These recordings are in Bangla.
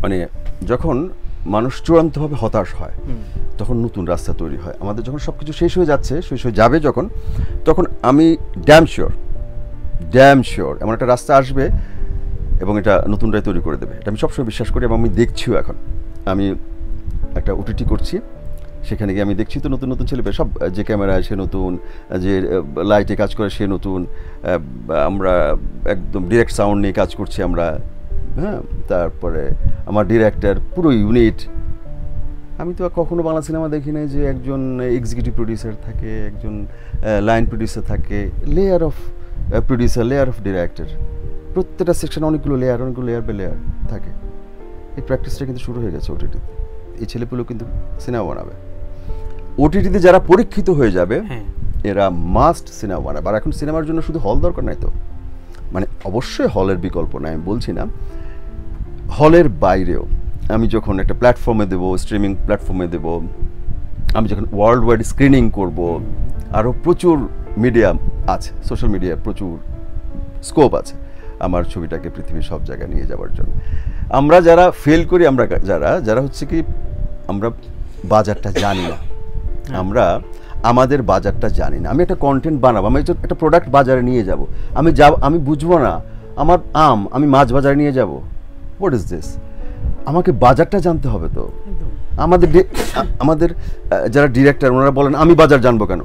মানে যখন মানুষ চূড়ান্তভাবে হতাশ হয় তখন নতুন রাস্তা তৈরি হয়। আমাদের যখন সব কিছু শেষ হয়ে যাচ্ছে, শেষ হয়ে যাবে যখন, তখন আমি ড্যাম শিওর এমন একটা রাস্তা আসবে এবং এটা নতুনটাই তৈরি করে দেবে। এটা আমি সবসময় বিশ্বাস করি এবং আমি দেখছিও। এখন আমি একটা ওটিটি করছি, সেখানে গিয়ে আমি দেখছি তো নতুন নতুন ছেলে সব, যে ক্যামেরায় সে নতুন, যে লাইটে কাজ করে সে নতুন, আমরা একদম ডিরেক্ট সাউন্ড নিয়ে কাজ করছি আমরা, হ্যাঁ, তারপরে আমার ডিরেক্টর পুরো ইউনিট। আমি তো কখনো বাংলা সিনেমা দেখি নাই যে একজন এক্সিকিউটিভ প্রডিউসার থাকে, একজন লাইন প্রডিউসার থাকে, layer of producer, layer of director, প্রত্যেকটা সেকশন অনেকগুলো লেয়ার বাই লেয়ার থাকে। এই প্র্যাকটিসটা কিন্তু শুরু হয়ে গেছে ওটিটিতে। এই ছেলেপুলো কিন্তু সিনেমা বানাবে ওটিটিতে, যারা পরীক্ষিত হয়ে যাবে এরা মাস্ট সিনেমা বানাবে। আর এখন সিনেমার জন্য শুধু হল দরকার নাই তো, মানে অবশ্যই হলের বিকল্প নাই আমি বলছি না, হলের বাইরেও আমি যখন একটা প্ল্যাটফর্মে দেবো, স্ট্রিমিং প্ল্যাটফর্মে দেবো, আমি যখন ওয়ার্ল্ড ওয়াইড স্ক্রিনিং করব, আরও প্রচুর মিডিয়া আছে, সোশ্যাল মিডিয়া প্রচুর স্কোপ আছে আমার ছবিটাকে পৃথিবীর সব জায়গায় নিয়ে যাওয়ার জন্য। আমরা যারা ফেল করি, আমরা যারা হচ্ছে কি আমরা বাজারটা জানি না, আমরা আমাদের বাজারটা জানি না। আমি একটা কন্টেন্ট বানাবো, আমি একটা প্রোডাক্ট বাজারে নিয়ে যাব, আমি বুঝবো না আমার আমি মাছ বাজারে নিয়ে যাব, হোয়াট ইজ দিস? আমাকে বাজারটা জানতে হবে তো। আমাদের যারা ডিরেক্টর ওনারা বলেন আমি বাজার জানবো কেন?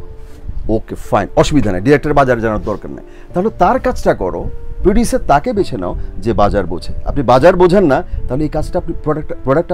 ওকে ফাইন, অসুবিধা নেই, ডিরেক্টর বাজার জানার দরকার নেই, তাহলে তার কাজটা করো, প্রডিউসার তাকে বেছে নাও যে বাজার বোঝে। আপনি বাজার বোঝেন না, তাহলে এই কাজটা আপনি প্রোডাক্ট